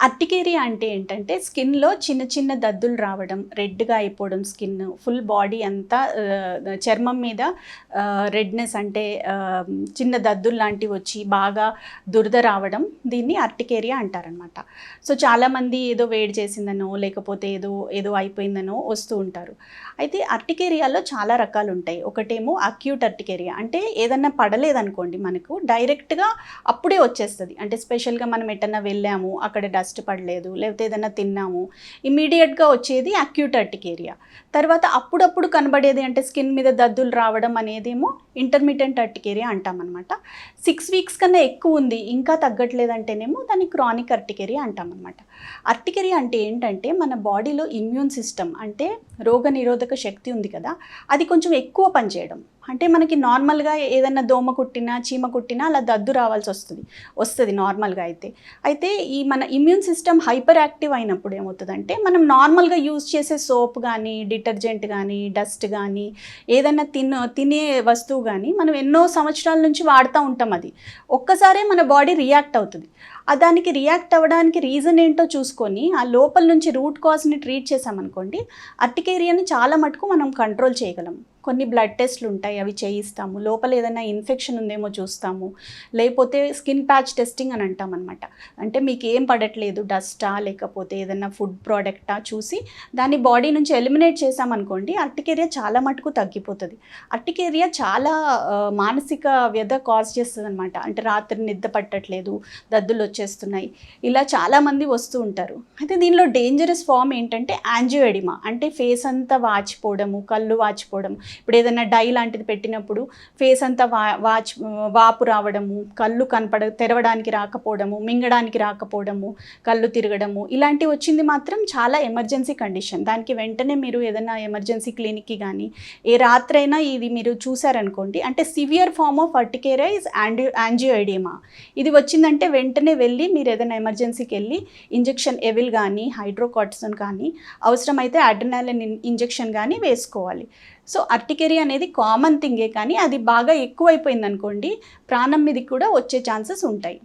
Urticaria అంటే ఏంటంటే స్కిన్‌లో చిన్న చిన్న దద్దులు రావడం, రెడ్‌గా అయిపోవడం స్కిన్, ఫుల్ బాడీ అంతా చర్మం మీద రెడ్‌నెస్ అంటే చిన్న దద్దుల్లాంటివి వచ్చి బాగా దురద రావడం దీన్ని అర్టికేరియా అంటారనమాట. సో చాలామంది ఏదో వేడి చేసిందనో, లేకపోతే ఏదో ఏదో అయిపోయిందనో వస్తూ ఉంటారు. అయితే అర్టికేరియాలో చాలా రకాలుంటాయి. ఒకటేమో అక్యూట్ అర్టికేరియా అంటే ఏదన్నా పడలేదనుకోండి మనకు డైరెక్ట్‌గా అప్పుడే వచ్చేస్తది. అంటే స్పెషల్‌గా మనం ఎటన్నా వెళ్ళాము, అక్కడ డస్ట్ పడలేదు, లేకపోతే ఏదైనా తిన్నాము, ఇమ్మీడియట్‌గా వచ్చేది అక్యూట్ అర్టికేరియా. తర్వాత అప్పుడప్పుడు కనబడేది అంటే స్కిన్ మీద దద్దులు రావడం అనేదేమో ఇంటర్మిటెంట్ అర్టికేరియా అంటామన్నమాట. 6 వీక్స్ కన్నా ఎక్కువ ఉంది, ఇంకా తగ్గట్లేదంటేనేమో దాన్ని క్రానిక్ అర్టికేరియా అంటామన్నమాట. అర్టికేరియా అంటే ఏంటంటే మన బాడీలో ఇమ్యూన్ సిస్టమ్ అంటే రోగనిరోధక శక్తి ఉంది కదా, అది కొంచెం ఎక్కువ పనిచేయడం. అంటే మనకి నార్మల్గా ఏదైనా దోమ కుట్టినా, చీమ కుట్టినా అలా దద్దు రావాల్సి వస్తుంది నార్మల్గా అయితే. అయితే ఈ మన ఇమ్యూన్ సిస్టమ్ హైపర్ యాక్టివ్ అయినప్పుడు ఏమవుతుందంటే మనం నార్మల్గా యూజ్ చేసే సోప్ కానీ, డిటర్జెంట్ కానీ, డస్ట్ కానీ, ఏదైనా తినే వస్తువు కానీ మనం ఎన్నో సంవత్సరాల నుంచి వాడుతూ ఉంటాం. అది ఒక్కసారే మన బాడీ రియాక్ట్ అవుతుంది. దానికి రియాక్ట్ అవ్వడానికి రీజన్ ఏంటో చూసుకొని ఆ లోపల నుంచి రూట్ కాజ్ని ట్రీట్ చేసామనుకోండి, అర్టికేరియాని చాలా మటుకు మనం కంట్రోల్ చేయగలం. కొన్ని బ్లడ్ టెస్ట్లు ఉంటాయి, అవి చేయిస్తాము. లోపల ఏదైనా ఇన్ఫెక్షన్ ఉందేమో చూస్తాము. లేకపోతే స్కిన్ ప్యాచ్ టెస్టింగ్ అని అంటామన్నమాట. అంటే మీకు ఏం పడట్లేదు, డస్టా లేకపోతే ఏదైనా ఫుడ్ ప్రోడక్టా చూసి దాన్ని బాడీ నుంచి ఎలిమినేట్ చేసామనుకోండి, అర్టికేరియా చాలా మటుకు తగ్గిపోతుంది. అర్టికేరియా చాలా మానసిక వ్యధ కాజ్ చేస్తుంది అనమాట. అంటే రాత్రి నిద్ర పట్టట్లేదు, దద్దులు వచ్చేస్తున్నాయి, ఇలా చాలామంది వస్తూ ఉంటారు. అయితే దీనిలో డేంజరస్ ఫామ్ ఏంటంటే యాంజియోఎడిమా, అంటే ఫేస్ అంతా వాచిపోవడము, కళ్ళు వాచిపోవడం. ఇప్పుడు ఏదైనా డై లాంటిది పెట్టినప్పుడు ఫేస్ అంతా వాపు రావడము, కళ్ళు తెరవడానికి రాకపోవడము, మింగడానికి రాకపోవడము, కళ్ళు తిరగడము, ఇలాంటివి వచ్చింది మాత్రం చాలా ఎమర్జెన్సీ కండిషన్. దానికి వెంటనే మీరు ఏదైనా ఎమర్జెన్సీ క్లినిక్కి కానీ ఏ రాత్రైనా ఇది మీరు చూసారనుకోండి, అంటే severe form of urticaria is angioedema. ఇది వచ్చిందంటే వెంటనే వెళ్ళి మీరు ఏదైనా ఎమర్జెన్సీకి వెళ్ళి ఇంజెక్షన్ ఎవిల్ కానీ, హైడ్రోకార్టిసోన్ కానీ, అవసరమైతే అడ్రినాలిన్ ఇంజెక్షన్ కానీ వేసుకోవాలి. సో అర్టికేరియా అనేది కామన్ థింగే, కానీ అది బాగా ఎక్కువైపోయింది అనుకోండి ప్రాణం మీదకి కూడా వచ్చే ఛాన్సెస్ ఉంటాయి.